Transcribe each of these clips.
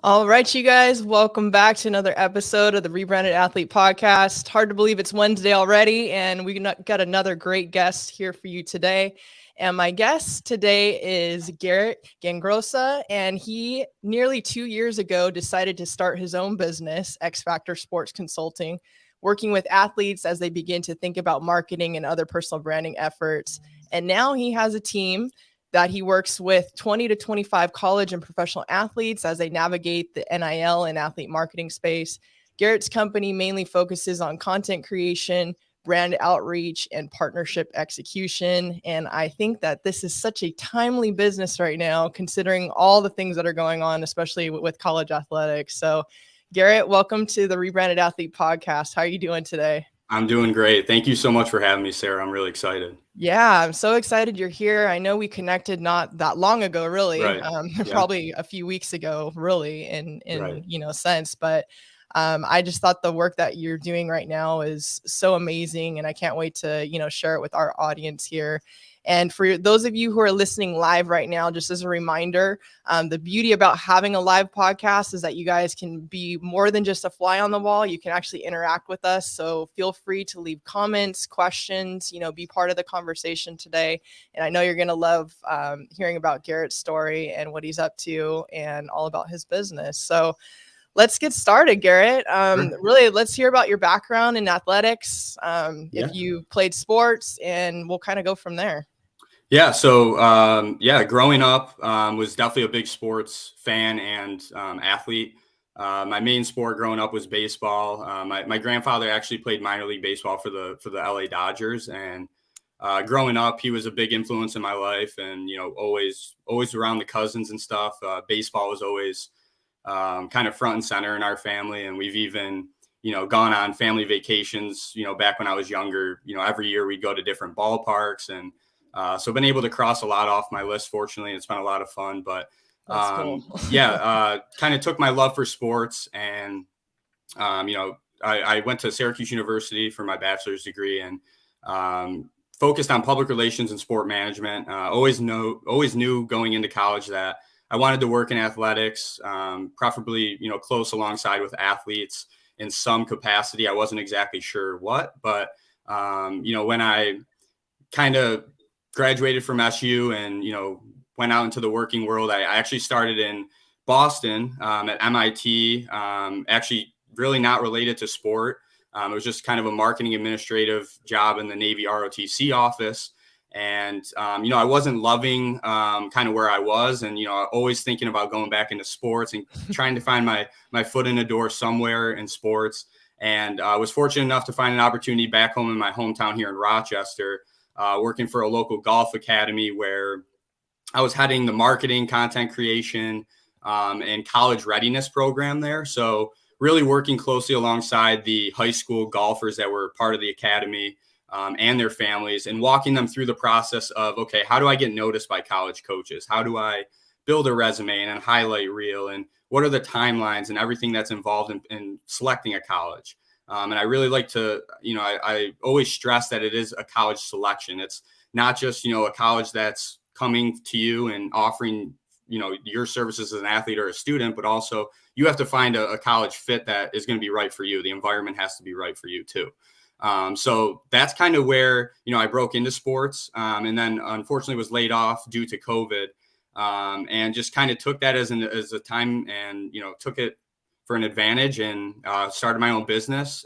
All right, you guys, welcome back to another episode of the Rebranded Athlete Podcast. Hard to believe it's Wednesday already, and we got another great guest here for you today. And my guest today is Garrett Gangarossa, and he nearly 2 years ago decided to start his own business, X Factor Sports Consulting, working with athletes as they begin to think about marketing and other personal branding efforts. And now he has a team that he works with 20 to 25 college and professional athletes as they navigate the NIL and athlete marketing space. Garrett's company mainly focuses on content creation, brand outreach, and partnership execution. And I think that this is such a timely business right now, considering all the things that are going on, especially with college athletics. So, Garrett, welcome to the Rebranded Athlete Podcast. How are you doing today? I'm doing great. Thank you so much for having me, Sarah. I'm really excited. Yeah, I'm so excited you're here. I know we connected not that long ago, really, Right. probably a few weeks ago, really, in Right. sense. But I just thought the work that you're doing right now is so amazing, and I can't wait to share it with our audience here. And for those of you who are listening live right now, just as a reminder, the beauty about having a live podcast is that you guys can be more than just a fly on the wall. You can actually interact with us. So feel free to leave comments, questions, be part of the conversation today. And I know you're going to love hearing about Garrett's story and what he's up to and all about his business. So let's get started, Garrett. Really, let's hear about your background in athletics, if you played sports, and we'll kind of go from there. Yeah. So, growing up was definitely a big sports fan and athlete. My main sport growing up was baseball. My grandfather actually played minor league baseball for the LA Dodgers, and growing up, he was a big influence in my life. And always around the cousins and stuff. Baseball was always kind of front and center in our family, and we've even gone on family vacations. Back when I was younger, every year we'd go to different ballparks and. So I've been able to cross a lot off my list. Fortunately, it's been a lot of fun, but Cool. kind of took my love for sports, and I went to Syracuse University for my bachelor's degree, and focused on public relations and sport management. Always knew going into college that I wanted to work in athletics, preferably close alongside with athletes in some capacity. I wasn't exactly sure what, but when I kind of graduated from SU and, went out into the working world. I actually started in Boston at MIT, actually really not related to sport. It was just kind of a marketing administrative job in the Navy ROTC office. And, I wasn't loving kind of where I was, and, always thinking about going back into sports and trying to find my foot in the door somewhere in sports. And I was fortunate enough to find an opportunity back home in my hometown here in Rochester, working for a local golf academy where I was heading the marketing, content creation, and college readiness program there. So really working closely alongside the high school golfers that were part of the academy and their families, and walking them through the process of, okay, how do I get noticed by college coaches? How do I build a resume and a highlight reel? And what are the timelines and everything that's involved in selecting a college? And I really like to, I always stress that it is a college selection. It's not just, a college that's coming to you and offering, your services as an athlete or a student, but also you have to find a college fit that is going to be right for you. The environment has to be right for you too. So that's kind of where, I broke into sports, and then unfortunately was laid off due to COVID, and just kind of took that as a time and, took it for an advantage, and started my own business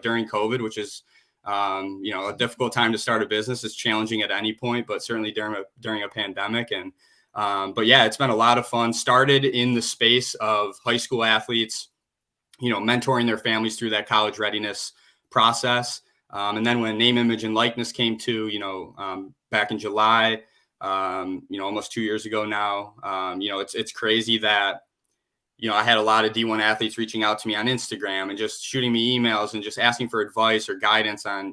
during COVID, which is, a difficult time to start a business. It's challenging at any point, but certainly during a pandemic. And, but yeah, it's been a lot of fun. Started in the space of high school athletes, mentoring their families through that college readiness process. And then when name, image, and likeness came to, back in July, almost 2 years ago now, it's crazy that, I had a lot of D1 athletes reaching out to me on Instagram and just shooting me emails and just asking for advice or guidance on,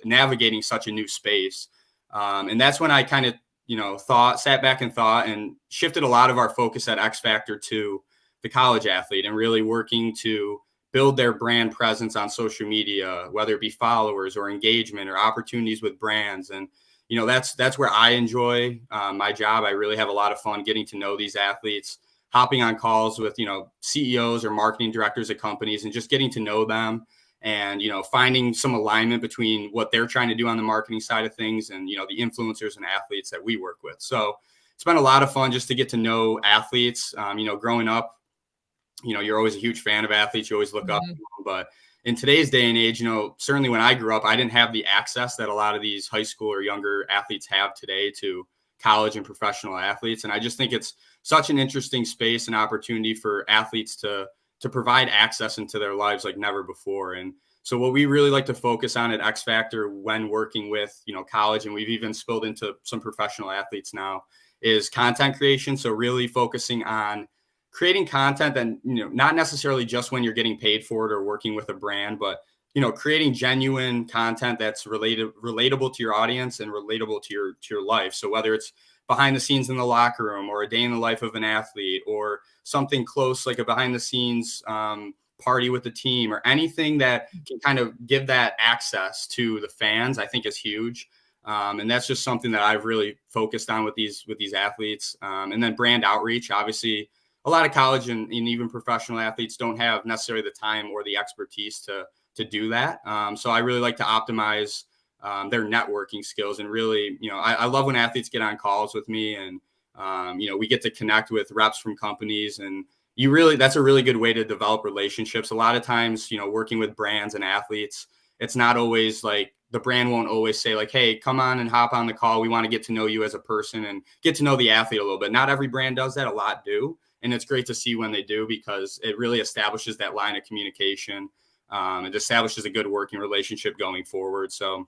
navigating such a new space. And that's when I kind of, sat back and thought and shifted a lot of our focus at X Factor to the college athlete, and really working to build their brand presence on social media, whether it be followers or engagement or opportunities with brands. And, that's where I enjoy my job. I really have a lot of fun getting to know these athletes, hopping on calls with, CEOs or marketing directors of companies and just getting to know them and, finding some alignment between what they're trying to do on the marketing side of things and, the influencers and athletes that we work with. So it's been a lot of fun just to get to know athletes. Growing up, you're always a huge fan of athletes. You always look up to them. But in today's day and age, certainly when I grew up, I didn't have the access that a lot of these high school or younger athletes have today to college and professional athletes. And I just think it's such an interesting space and opportunity for athletes to provide access into their lives like never before. And so what we really like to focus on at X Factor when working with, college, and we've even spilled into some professional athletes now, is content creation. So really focusing on creating content that, not necessarily just when you're getting paid for it or working with a brand, but, creating genuine content that's relatable to your audience and relatable to your life. So whether it's behind the scenes in the locker room or a day in the life of an athlete or something close like a behind the scenes party with the team or anything that can kind of give that access to the fans, I think is huge. And that's just something that I've really focused on with these athletes. And then brand outreach. Obviously, a lot of college and even professional athletes don't have necessarily the time or the expertise to do that. So I really like to optimize their networking skills. And really, I love when athletes get on calls with me and, we get to connect with reps from companies. And that's a really good way to develop relationships. A lot of times, working with brands and athletes, it's not always like, the brand won't always say like, hey, come on and hop on the call. We want to get to know you as a person and get to know the athlete a little bit. Not every brand does that. A lot do. And it's great to see when they do because it really establishes that line of communication. It establishes a good working relationship going forward. So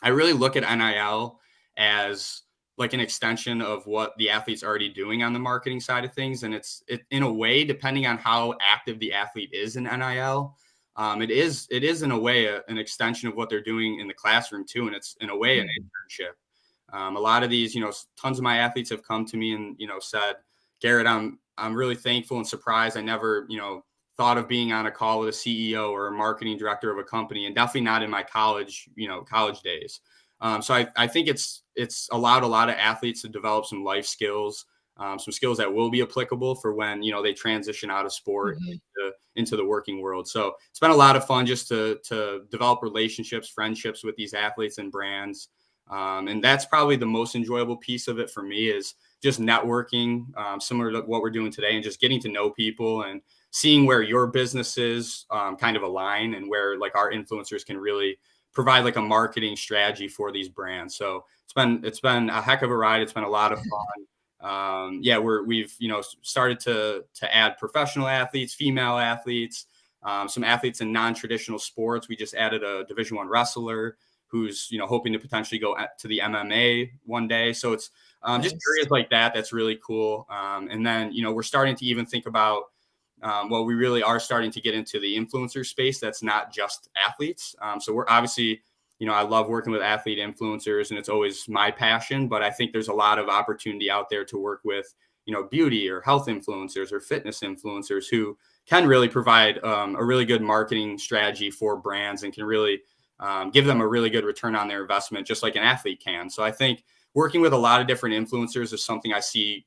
I really look at NIL as like an extension of what the athlete's already doing on the marketing side of things. And it in a way, depending on how active the athlete is in NIL, it is in a way an extension of what they're doing in the classroom too. And it's in a way an internship. A lot of these, tons of my athletes have come to me and, said, Garrett, I'm really thankful and surprised. I never, thought of being on a call with a CEO or a marketing director of a company, and definitely not in my college days. So I think it's allowed a lot of athletes to develop some life skills, some skills that will be applicable for when, they transition out of sport into the working world. So it's been a lot of fun just to develop relationships, friendships with these athletes and brands. And that's probably the most enjoyable piece of it for me is just networking, similar to what we're doing today, and just getting to know people and seeing where your businesses kind of align and where like our influencers can really provide like a marketing strategy for these brands. So it's been a heck of a ride. It's been a lot of fun. We've started to add professional athletes, female athletes, some athletes in non-traditional sports. We just added a Division I wrestler who's hoping to potentially go to the MMA one day. So it's just areas like that that's really cool. And then we're starting to even think about we really are starting to get into the influencer space that's not just athletes. So we're obviously, I love working with athlete influencers and it's always my passion, but I think there's a lot of opportunity out there to work with, beauty or health influencers or fitness influencers who can really provide a really good marketing strategy for brands and can really give them a really good return on their investment, just like an athlete can. So I think working with a lot of different influencers is something I see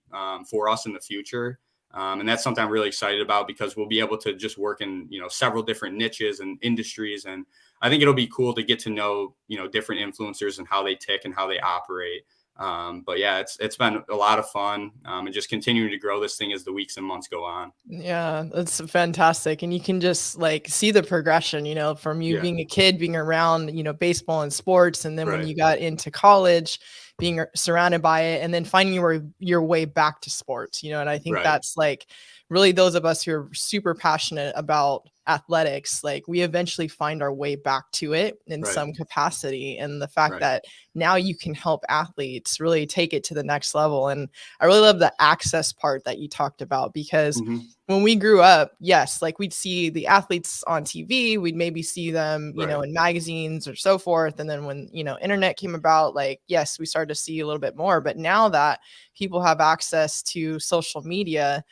for us in the future. And that's something I'm really excited about because we'll be able to just work in, several different niches and industries. And I think it'll be cool to get to know, different influencers and how they tick and how they operate. But yeah, it's been a lot of fun and just continuing to grow this thing as the weeks and months go on. Yeah, that's fantastic. And you can just like see the progression, from you being a kid, being around, baseball and sports. And then when you got into college, being surrounded by it and then finding your way back to sports, and I think that's like really those of us who are super passionate about athletics, like we eventually find our way back to it in some capacity. And the fact that now you can help athletes really take it to the next level. And I really love the access part that you talked about because when we grew up, yes, like we'd see the athletes on TV, we'd maybe see them, in magazines or so forth. And then when, internet came about, like, yes, we started to see a little bit more, but now that people have access to social media,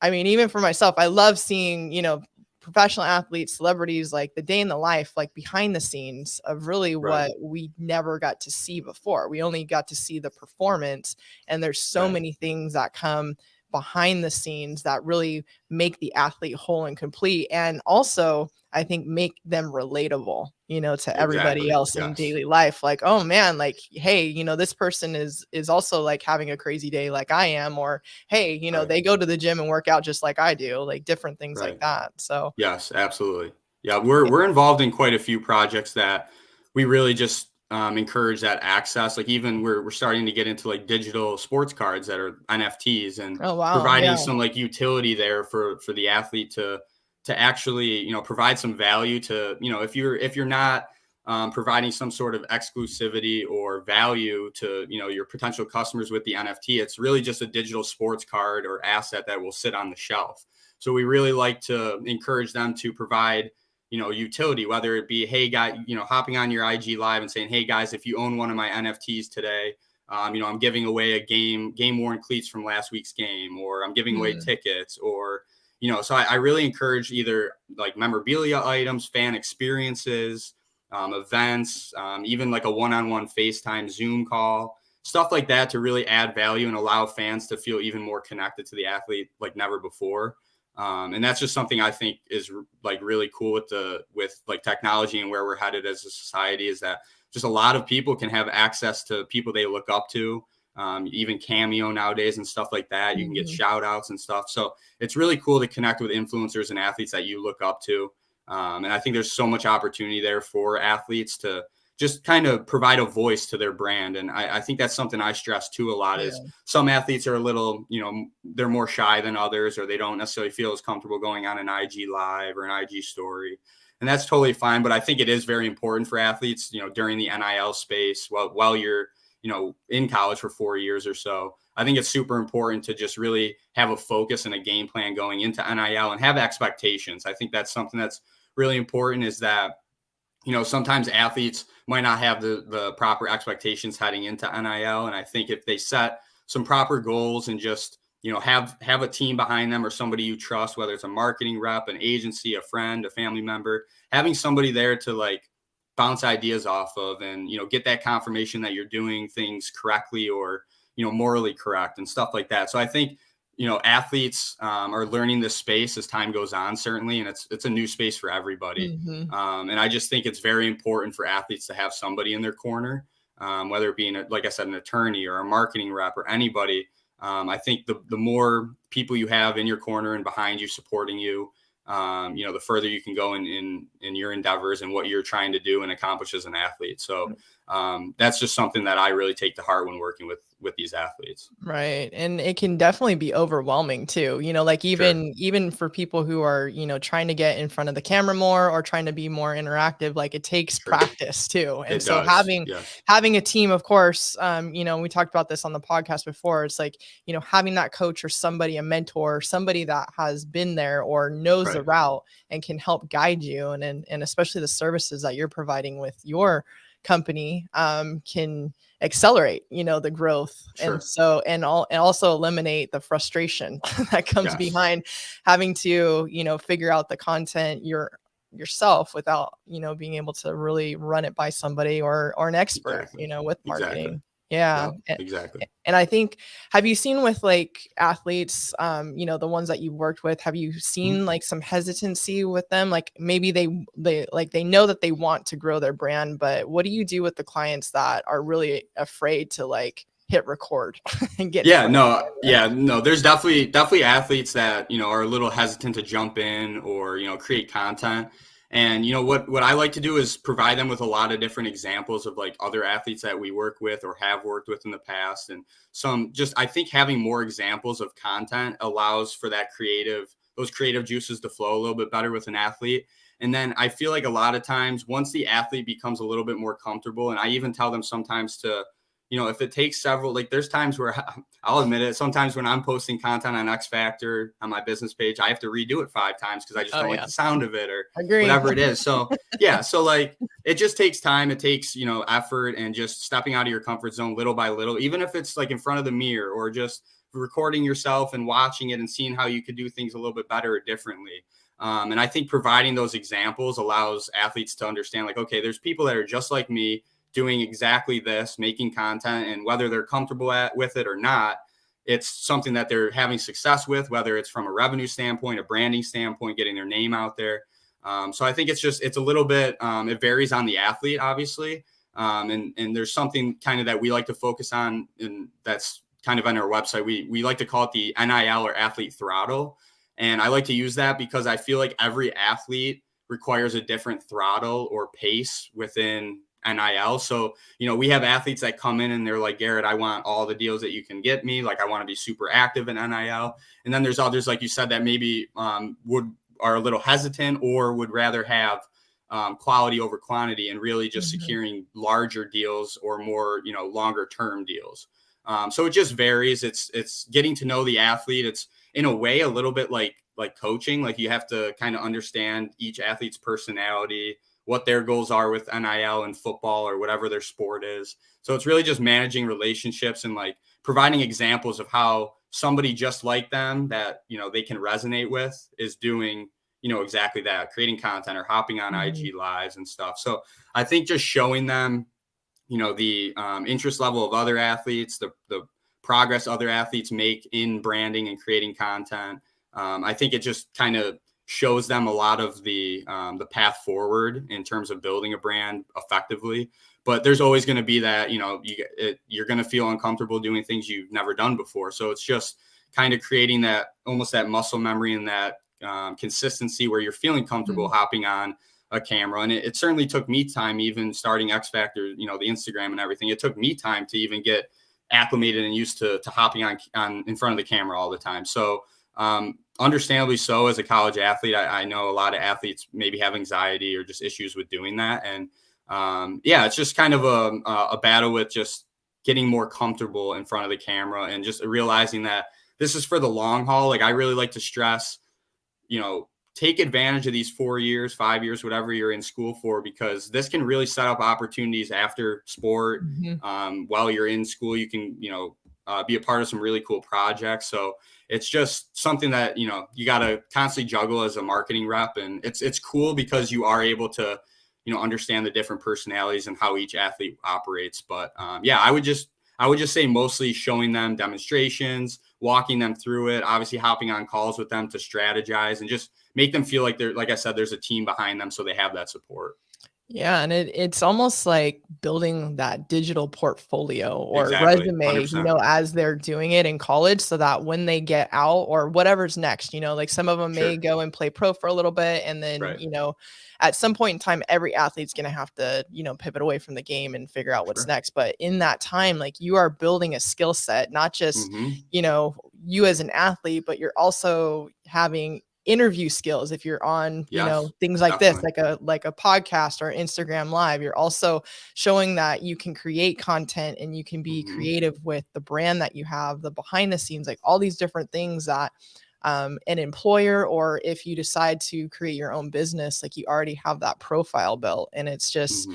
I mean, even for myself, I love seeing, professional athletes, celebrities, like the day in the life, like behind the scenes of really what we never got to see before. We only got to see the performance, and there's so many things that come behind the scenes that really make the athlete whole and complete. And also, I think make them relatable, to everybody Exactly. else in Yes. daily life. Like, oh man, like, hey, this person is also like having a crazy day like I am, or hey, Right. they go to the gym and work out just like I do, like different things like Right. that. So Yes, absolutely. Yeah, we're involved in quite a few projects that we really just encourage that access. Like even we're starting to get into like digital sports cards that are NFTs and oh wow, providing yeah. some like utility there for the athlete to actually provide some value to if you're not providing some sort of exclusivity or value to your potential customers with the NFT, it's really just a digital sports card or asset that will sit on the shelf. So we really like to encourage them to provide, utility, whether it be, hey, guy, hopping on your IG live and saying, hey, guys, if you own one of my NFTs today, I'm giving away a game worn cleats from last week's game, or I'm giving away tickets, or, so I really encourage either like memorabilia items, fan experiences, events, even like a one-on-one FaceTime Zoom call, stuff like that to really add value and allow fans to feel even more connected to the athlete like never before. And that's just something I think is like really cool with like technology and where we're headed as a society, is that just a lot of people can have access to people they look up to, even Cameo nowadays and stuff like that. You can get shout outs and stuff. So it's really cool to connect with influencers and athletes that you look up to. And I think there's so much opportunity there for athletes to just kind of provide a voice to their brand. And I think that's something I stress too a lot, is some athletes are a little, they're more shy than others, or they don't necessarily feel as comfortable going on an IG live or an IG story. And that's totally fine. But I think it is very important for athletes, during the NIL space, while you're, in college for 4 years or so. I think it's super important to just really have a focus and a game plan going into NIL and have expectations. I think that's something that's really important, is that, sometimes athletes might not have the proper expectations heading into NIL. And I think if they set some proper goals and just, have a team behind them or somebody you trust, whether it's a marketing rep, an agency, a friend, a family member, having somebody there to like bounce ideas off of and, get that confirmation that you're doing things correctly or, morally correct and stuff like that. So I think, athletes are learning this space as time goes on, certainly, and it's a new space for everybody. And I just think it's very important for athletes to have somebody in their corner, whether it be, like I said, an attorney or a marketing rep or anybody. I think the more people you have in your corner and behind you supporting you, the further you can go in your endeavors and what you're trying to do and accomplish as an athlete. So that's just something that I really take to heart when working with these athletes. Right. And it can definitely be overwhelming too, like even for people who are, trying to get in front of the camera more or trying to be more interactive, like it takes practice too. And so having a team, of course, we talked about this on the podcast before. It's like, having that coach or somebody, a mentor, somebody that has been there or knows the route and can help guide you. And especially the services that you're providing with your company can accelerate the growth and also eliminate the frustration that comes behind having to figure out the content yourself without being able to really run it by somebody or an expert with marketing. Exactly. And I think, have you seen with like athletes, the ones that you've worked with, have you seen like some hesitancy with them? Like maybe they know that they want to grow their brand, but what do you do with the clients that are really afraid to like hit record and get? No, there's definitely athletes that, are a little hesitant to jump in or, create content. And, what I like to do is provide them with a lot of different examples of like other athletes that we work with or have worked with in the past. And I think having more examples of content allows for those creative juices to flow a little bit better with an athlete. And then I feel like a lot of times once the athlete becomes a little bit more comfortable, and I even tell them sometimes to, if it takes several, like there's times where I'll admit it, sometimes when I'm posting content on X Factor on my business page, I have to redo it 5 times because I just don't like the sound of it or whatever it is. So so like it just takes time. It takes, effort and just stepping out of your comfort zone little by little, even if it's like in front of the mirror or just recording yourself and watching it and seeing how you could do things a little bit better or differently. And I think providing those examples allows athletes to understand like, okay, there's people that are just like me doing exactly this, making content, and whether they're comfortable with it or not, it's something that they're having success with, whether it's from a revenue standpoint, a branding standpoint, getting their name out there. So I think it's a little bit, it varies on the athlete, obviously. And there's something kind of that we like to focus on, and that's kind of on our website. We like to call it the NIL, or athlete throttle. And I like to use that because I feel like every athlete requires a different throttle or pace within NIL. So, we have athletes that come in and they're like, Garrett, I want all the deals that you can get me. Like, I want to be super active in NIL. And then there's others, like you said, that maybe are a little hesitant or would rather have quality over quantity, and really just securing larger deals or more, longer term deals. So it just varies. It's getting to know the athlete. It's in a way a little bit like coaching. Like, you have to kind of understand each athlete's personality, what their goals are with NIL and football or whatever their sport is. So it's really just managing relationships and like providing examples of how somebody just like them that, they can resonate with is doing, exactly that, creating content or hopping on IG lives and stuff. So I think just showing them, the interest level of other athletes, the progress other athletes make in branding and creating content. I think it just kind of shows them a lot of the path forward in terms of building a brand effectively. But there's always going to be that, you're going to feel uncomfortable doing things you've never done before. So it's just kind of creating that, almost that muscle memory and that consistency where you're feeling comfortable hopping on a camera. And it certainly took me time, even starting X Factor, the Instagram and everything. It took me time to even get acclimated and used to hopping on in front of the camera all the time. So understandably so, as a college athlete, I know a lot of athletes maybe have anxiety or just issues with doing that. And it's just kind of a battle with just getting more comfortable in front of the camera and just realizing that this is for the long haul. Like, I really like to stress, take advantage of these 4 years, 5 years, whatever you're in school for, because this can really set up opportunities after sport. While you're in school, you can, be a part of some really cool projects. So it's just something that, you got to constantly juggle as a marketing rep. And it's cool because you are able to, understand the different personalities and how each athlete operates. But I would just say mostly showing them demonstrations, walking them through it, obviously hopping on calls with them to strategize and just make them feel like like I said, there's a team behind them, so they have that support. Yeah. And it's almost like building that digital portfolio or Exactly, resume, 100%. as they're doing it in college, so that when they get out or whatever's next, like some of them may go and play pro for a little bit. And then, Right. At some point in time, every athlete's going to have to, pivot away from the game and figure out what's next. But in that time, like, you are building a skill set, not just, you as an athlete, but you're also having interview skills. If you're on, things like definitely. this, like a podcast or Instagram live, you're also showing that you can create content and you can be creative with the brand that you have, the behind the scenes, like all these different things that an employer, or if you decide to create your own business, like, you already have that profile built. And it's just,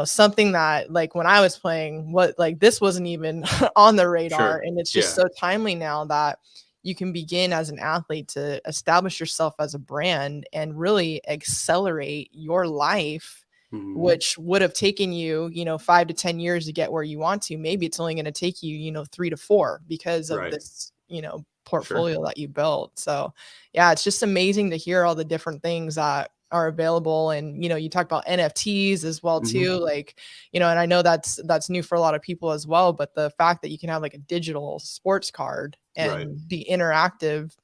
something that, like, when I was playing, this wasn't even on the radar. And it's just so timely now that you can begin as an athlete to establish yourself as a brand and really accelerate your life, which would have taken you, 5 to 10 years to get where you want to. Maybe it's only going to take you, 3 to 4 because of this, portfolio that you built. So yeah, it's just amazing to hear all the different things that are available. And, you talk about NFTs as well too, like, and I know that's new for a lot of people as well, but the fact that you can have like a digital sports card and be interactive.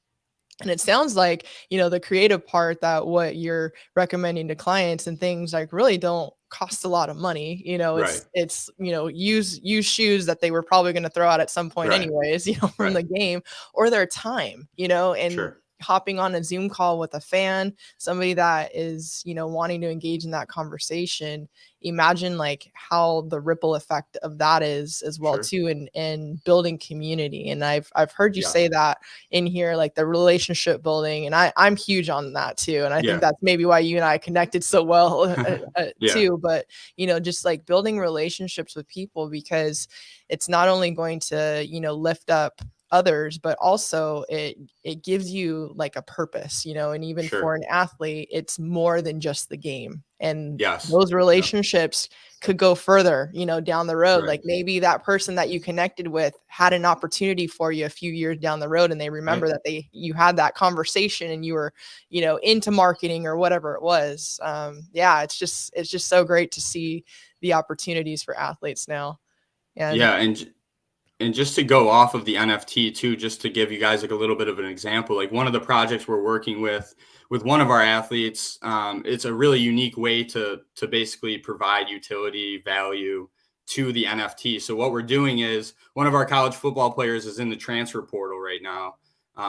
And it sounds like, the creative part, that what you're recommending to clients and things, like, really don't cost a lot of money. It's use shoes that they were probably going to throw out at some point anyways, from the game, or their time, and hopping on a Zoom call with a fan, somebody that is, wanting to engage in that conversation. Imagine like how the ripple effect of that is as well too, and building community. And I've heard you say that in here, like the relationship building, and I'm huge on that too. And I think that's maybe why you and I connected so well too. But just like building relationships with people, because it's not only going to lift up others, but also it gives you like a purpose, and even Sure. for an athlete, it's more than just the game. And Yes. those relationships could go further, down the road. Right. Like maybe that person that you connected with had an opportunity for you a few years down the road, and they remember that you had that conversation and you were, into marketing or whatever it was. It's just so great to see the opportunities for athletes now. And just to go off of the NFT too, just to give you guys like a little bit of an example, like one of the projects we're working with one of our athletes, it's a really unique way to basically provide utility value to the NFT. So what we're doing is one of our college football players is in the transfer portal right now.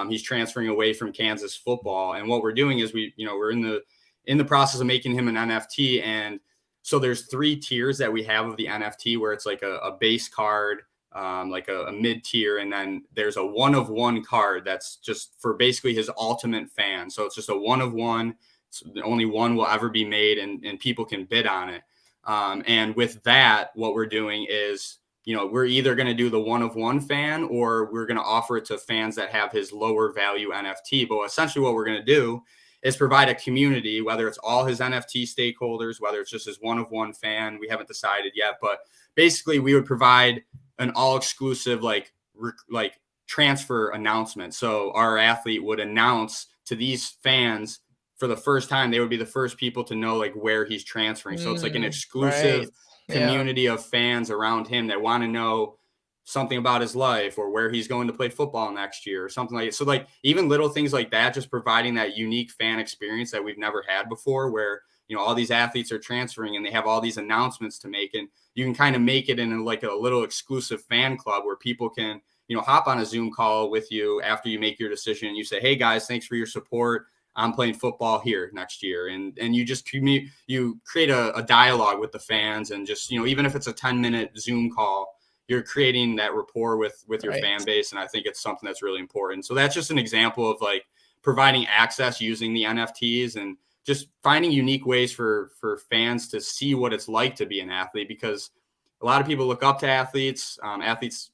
He's transferring away from Kansas football, and what we're doing is we're in the process of making him an NFT. And so there's 3 tiers that we have of the NFT, where it's like a base card, like a mid-tier, and then there's a 1-of-1 card that's just for basically his ultimate fan. So it's just a 1-of-1. Only one will ever be made, and people can bid on it. And with that, what we're doing is, we're either going to do the 1-of-1 fan, or we're going to offer it to fans that have his lower value NFT. But essentially what we're going to do is provide a community, whether it's all his NFT stakeholders, whether it's just his 1-of-1 fan. We haven't decided yet, but basically we would provide an all exclusive like transfer announcement. So our athlete would announce to these fans for the first time. They would be the first people to know like where he's transferring. So it's like an exclusive community of fans around him that want to know something about his life, or where he's going to play football next year, or something like it. So like even little things like that, just providing that unique fan experience that we've never had before, where all these athletes are transferring and they have all these announcements to make, and you can kind of make it in like a little exclusive fan club where people can, hop on a Zoom call with you after you make your decision. And you say, hey guys, thanks for your support. I'm playing football here next year. And you just you create a dialogue with the fans, and just, even if it's a 10-minute Zoom call, you're creating that rapport with your fan base. And I think it's something that's really important. So that's just an example of like providing access using the NFTs, and just finding unique ways for fans to see what it's like to be an athlete, because a lot of people look up to athletes. Athletes,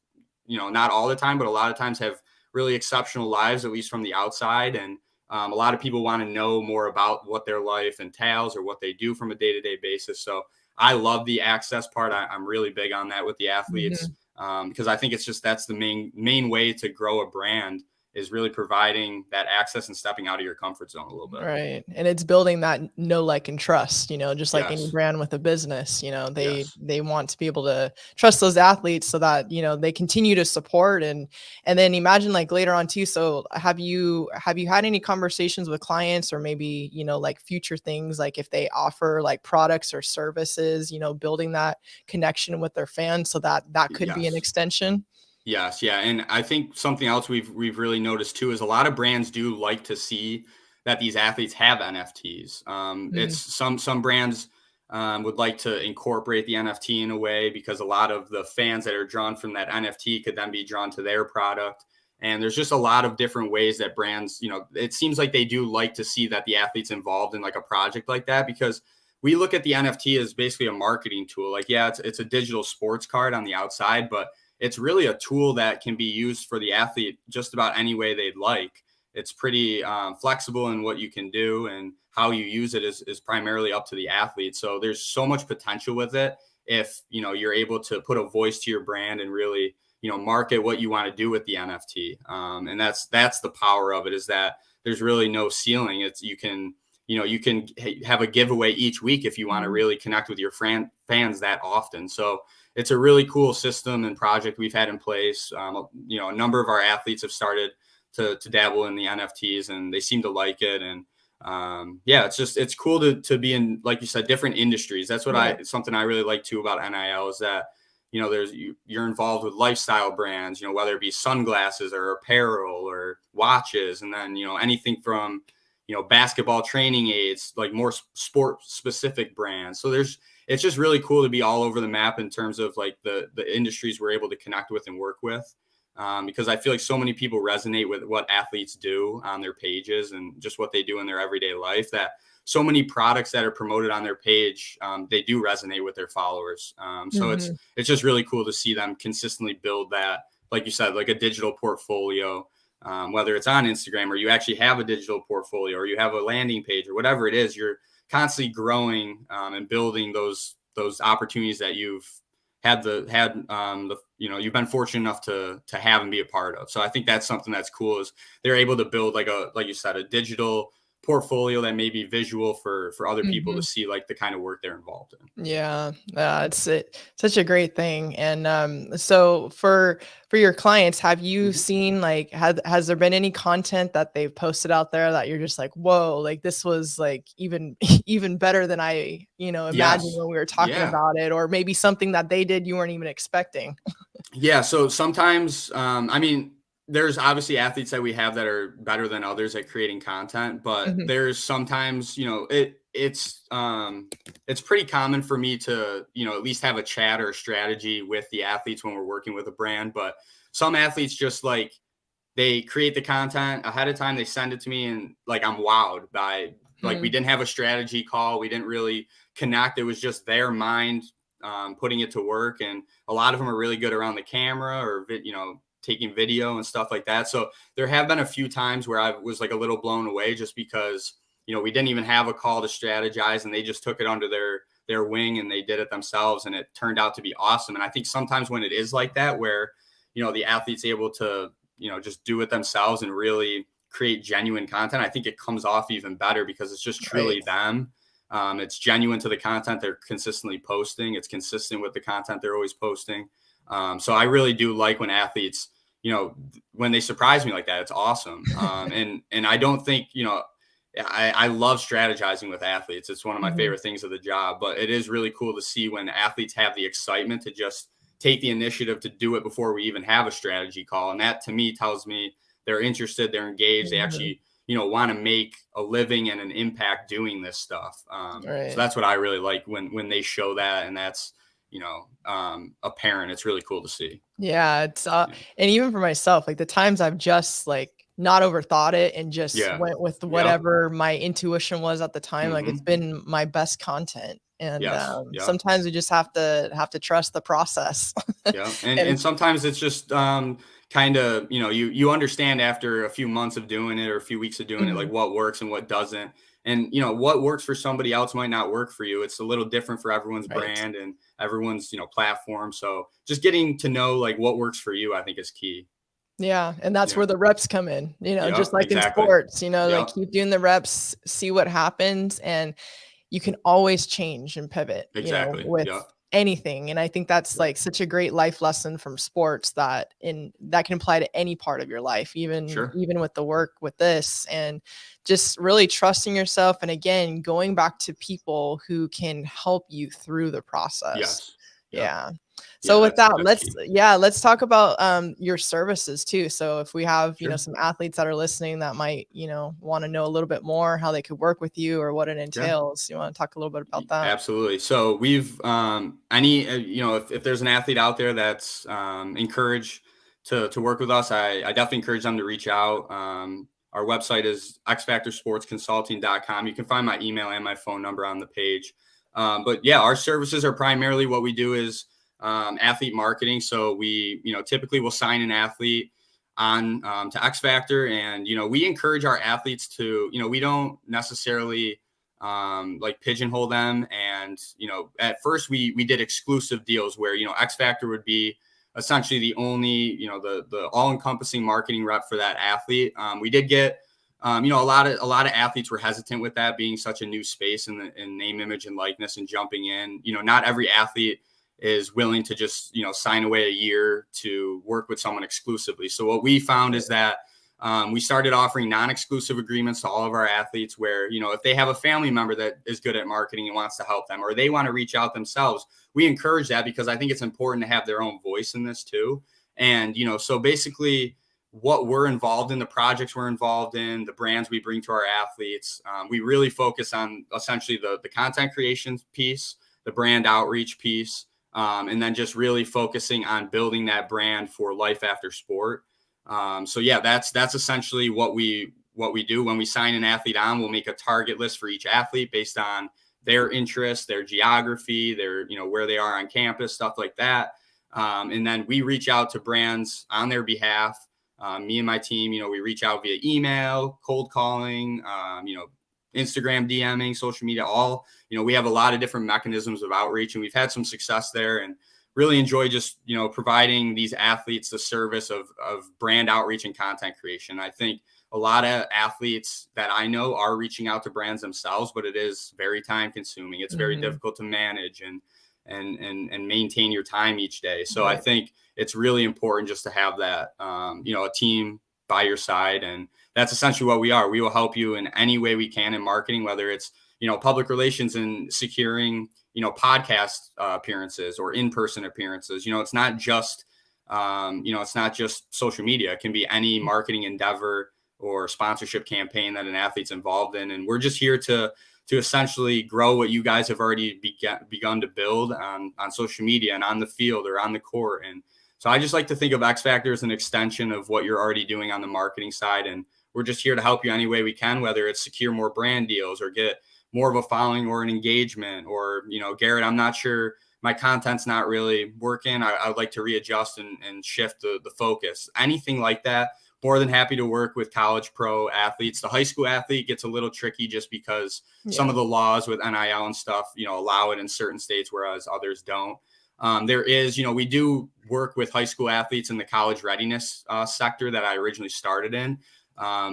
not all the time, but a lot of times have really exceptional lives, at least from the outside. And a lot of people want to know more about what their life entails or what they do from a day-to-day basis. So I love the access part. I'm really big on that with the athletes, because I think it's just, that's the main way to grow a brand, is really providing that access and stepping out of your comfort zone a little bit. Right. And it's building that know, like, and trust, just like any brand with a business, they want to be able to trust those athletes so that, they continue to support. And then imagine like later on too. So have you had any conversations with clients, or maybe, like future things, like if they offer like products or services, building that connection with their fans so that could be an extension? Yes. Yeah. And I think something else we've really noticed too is a lot of brands do like to see that these athletes have NFTs. It's some brands would like to incorporate the NFT in a way, because a lot of the fans that are drawn from that NFT could then be drawn to their product. And there's just a lot of different ways that brands, it seems like they do like to see that the athlete's involved in like a project like that, because we look at the NFT as basically a marketing tool. Like, yeah, it's a digital sports card on the outside, but it's really a tool that can be used for the athlete just about any way they'd like. It's pretty flexible in what you can do, and how you use it is primarily up to the athlete. So there's so much potential with it if, you're able to put a voice to your brand and really, market what you want to do with the NFT. And that's the power of it, is that there's really no ceiling. You can have a giveaway each week if you want to really connect with your fans that often. So it's a really cool system and project we've had in place. A number of our athletes have started to dabble in the NFTs, and they seem to like it. And it's cool to be in, like you said, different industries. That's what something I really like too about NIL, is that, you're involved with lifestyle brands, whether it be sunglasses or apparel or watches, and then, anything from, basketball training aids, like more sport specific brands. So it's just really cool to be all over the map in terms of like the industries we're able to connect with and work with. Because I feel like so many people resonate with what athletes do on their pages and just what they do in their everyday life, that so many products that are promoted on their page, they do resonate with their followers. So it's just really cool to see them consistently build that like you said, like a digital portfolio, whether it's on Instagram or you actually have a digital portfolio or you have a landing page or whatever it is, you're constantly growing and building those opportunities that you've you've been fortunate enough to have and be a part of. So I think that's something that's cool is they're able to build like you said, a digital portfolio that may be visual for other people to see like the kind of work they're involved in. Yeah, it's such a great thing. And so for your clients, have you seen like has there been any content that they've posted out there that you're just like, whoa, like this was like even even better than I imagined when we were talking about it, or maybe something that they did you weren't even expecting? Yeah, so sometimes I mean, there's obviously athletes that we have that are better than others at creating content, but there's sometimes, it's pretty common for me to, at least have a chat or a strategy with the athletes when we're working with a brand. But some athletes just like, they create the content ahead of time, they send it to me, and like, I'm wowed by, like, we didn't have a strategy call. We didn't really connect. It was just their mind putting it to work. And a lot of them are really good around the camera or, taking video and stuff like that. So there have been a few times where I was like a little blown away just because, we didn't even have a call to strategize and they just took it under their wing and they did it themselves. And it turned out to be awesome. And I think sometimes when it is like that, where, the athlete's able to, just do it themselves and really create genuine content, I think it comes off even better because it's just truly them. It's genuine to the content they're consistently posting. It's consistent with the content they're always posting. So I really do like when athletes, when they surprise me like that. It's awesome. And I don't think, I love strategizing with athletes. It's one of my favorite things of the job, but it is really cool to see when athletes have the excitement to just take the initiative to do it before we even have a strategy call. And that to me tells me they're interested, they're engaged, they actually, want to make a living and an impact doing this stuff. So that's what I really like when they show that, and that's, apparent. It's really cool to see. Yeah, it's and even for myself, like the times I've just like not overthought it and just went with whatever my intuition was at the time, like it's been my best content. And sometimes we just have to trust the process. And sometimes it's just kind of, you understand after a few months of doing it or a few weeks of doing it, like what works and what doesn't. And, what works for somebody else might not work for you. It's a little different for everyone's brand and everyone's, platform. So just getting to know like what works for you, I think is key. Yeah. And that's where the reps come in, just like in sports, like keep doing the reps, see what happens. And you can always change and pivot, with anything. And I think that's like such a great life lesson from sports that can apply to any part of your life, even with the work with this, and just really trusting yourself. And again, going back to people who can help you through the process. So with that, let's talk about your services too. So if we have, some athletes that are listening that might, want to know a little bit more how they could work with you or what it entails. You want to talk a little bit about that? Absolutely. So we've if there's an athlete out there that's encouraged to work with us, I definitely encourage them to reach out. Our website is xfactorsportsconsulting.com. You can find my email and my phone number on the page. But our services are primarily what we do is athlete marketing. So we, typically will sign an athlete on to X Factor, and we encourage our athletes to, we don't necessarily like pigeonhole them. And at first we did exclusive deals where X Factor would be essentially the only the all-encompassing marketing rep for that athlete. We did get a lot of athletes were hesitant with that being such a new space in name, image, and likeness and jumping in. Not every athlete is willing to just, sign away a year to work with someone exclusively. So what we found is that we started offering non-exclusive agreements to all of our athletes where, if they have a family member that is good at marketing and wants to help them, or they want to reach out themselves, we encourage that because I think it's important to have their own voice in this too. And, so basically what we're involved in, the projects we're involved in, the brands we bring to our athletes, we really focus on essentially the content creation piece, the brand outreach piece, and then just really focusing on building that brand for life after sport. That's essentially what we do. When we sign an athlete on, we'll make a target list for each athlete based on their interests, their geography, their, where they are on campus, stuff like that. And then we reach out to brands on their behalf. Me and my team, we reach out via email, cold calling, Instagram DMing, social media, we have a lot of different mechanisms of outreach, and we've had some success there, and really enjoy just, providing these athletes the service of brand outreach and content creation. I think a lot of athletes that I know are reaching out to brands themselves, but it is very time consuming. It's very difficult to manage and maintain your time each day. So I think it's really important just to have that, a team by your side. And that's essentially what we are. We will help you in any way we can in marketing, whether it's, public relations and securing, podcast appearances or in-person appearances. It's not just, it's not just social media. It can be any marketing endeavor or sponsorship campaign that an athlete's involved in. And we're just here to essentially grow what you guys have already begun to build on social media and on the field or on the court. And so I just like to think of X Factor as an extension of what you're already doing on the marketing side. And we're just here to help you any way we can, whether it's secure more brand deals or get more of a following or an engagement, or, Garrett, I'm not sure, my content's not really working. I'd like to readjust and shift the focus, anything like that. More than happy to work with college pro athletes. The high school athlete gets a little tricky just because some of the laws with NIL and stuff, allow it in certain states, whereas others don't. There is, we do work with high school athletes in the college readiness sector that I originally started in.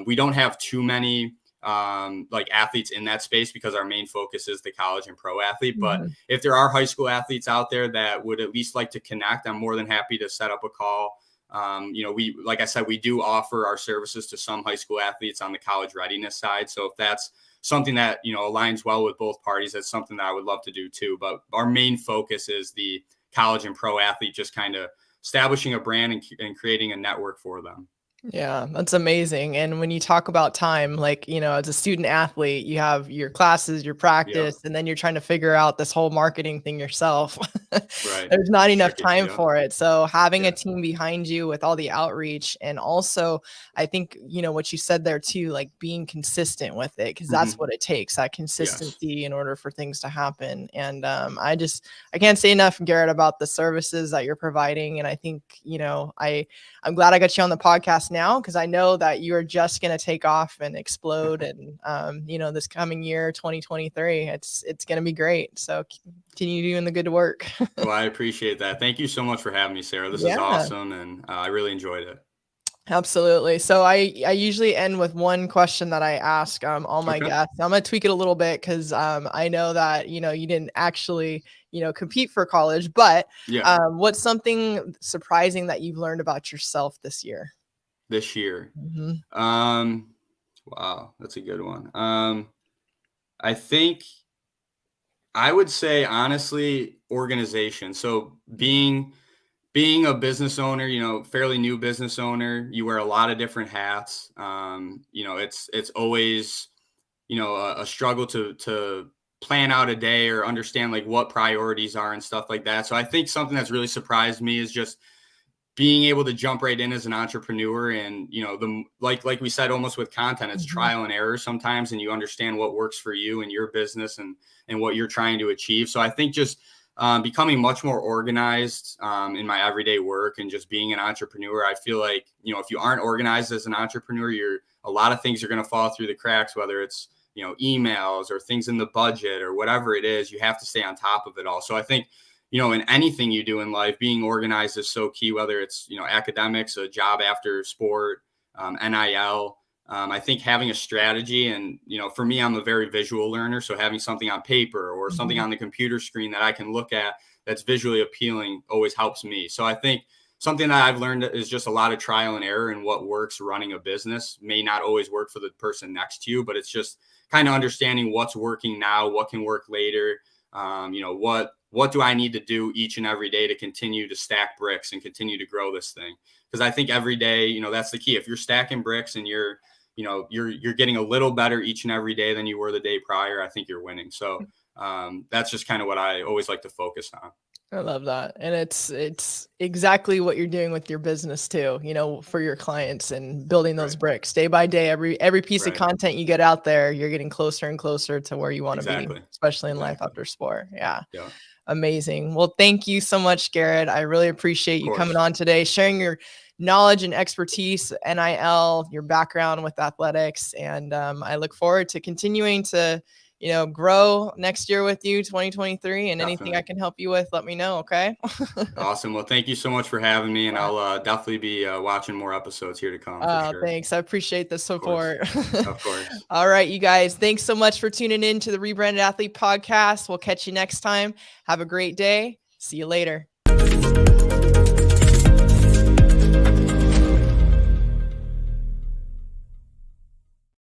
We don't have too many athletes in that space because our main focus is the college and pro athlete. But if there are high school athletes out there that would at least like to connect, I'm more than happy to set up a call. Like I said, we do offer our services to some high school athletes on the college readiness side. So if that's something that, aligns well with both parties, that's something that I would love to do too. But our main focus is the college and pro athlete, just kind of establishing a brand and creating a network for them. Yeah, that's amazing. And when you talk about time, as a student athlete, you have your classes, your practice, and then you're trying to figure out this whole marketing thing yourself. Right. There's not enough time for it. So having a team behind you with all the outreach, and also I think, what you said there too, like being consistent with it, because that's what it takes, that consistency in order for things to happen. And I can't say enough, Garrett, about the services that you're providing. And I think, I'm glad I got you on the podcast now, because I know that you are just going to take off and explode. And, this coming year, 2023, it's going to be great. So continue doing the good work. Well, I appreciate that. Thank you so much for having me, Sarah. This is awesome. And I really enjoyed it. Absolutely. So I usually end with one question that I ask all my guests. I'm going to tweak it a little bit because I know that, you didn't actually, compete for college, but what's something surprising that you've learned about yourself this year? This year? Wow, that's a good one. I think I would say, honestly, organization. So being a business owner, fairly new business owner, you wear a lot of different hats. It's always, a struggle to plan out a day or understand like what priorities are and stuff like that. So I think something that's really surprised me is just being able to jump right in as an entrepreneur. And, like we said, almost with content, it's trial and error sometimes, and you understand what works for you and your business and what you're trying to achieve. So I think just becoming much more organized in my everyday work, and just being an entrepreneur. I feel like, if you aren't organized as an entrepreneur, a lot of things are going to fall through the cracks, whether it's, emails or things in the budget or whatever it is. You have to stay on top of it all. So I think, in anything you do in life, being organized is so key, whether it's, academics, a job after sport, NIL. I think having a strategy, and, for me, I'm a very visual learner. So having something on paper or something on the computer screen that I can look at that's visually appealing always helps me. So I think something that I've learned is just a lot of trial and error, and what works running a business may not always work for the person next to you, but it's just kind of understanding what's working now, what can work later. What do I need to do each and every day to continue to stack bricks and continue to grow this thing? Because I think every day, that's the key. If you're stacking bricks and you're getting a little better each and every day than you were the day prior, I think you're winning. So that's just kind of what I always like to focus on. I love that. And it's exactly what you're doing with your business too, for your clients, and building those bricks day by day. Every piece of content you get out there, you're getting closer and closer to where you want to be, especially in life after sport. Yeah. Amazing. Well, thank you so much, Garrett. I really appreciate you coming on today, sharing your knowledge and expertise, NIL, your background with athletics. And I look forward to continuing to, grow next year with you, 2023, and anything I can help you with, let me know. Okay. Awesome. Well, thank you so much for having me, and I'll definitely be watching more episodes here to come. For sure. Thanks. I appreciate the support. Of course. All right, you guys. Thanks so much for tuning in to the Rebranded Athlete podcast. We'll catch you next time. Have a great day. See you later.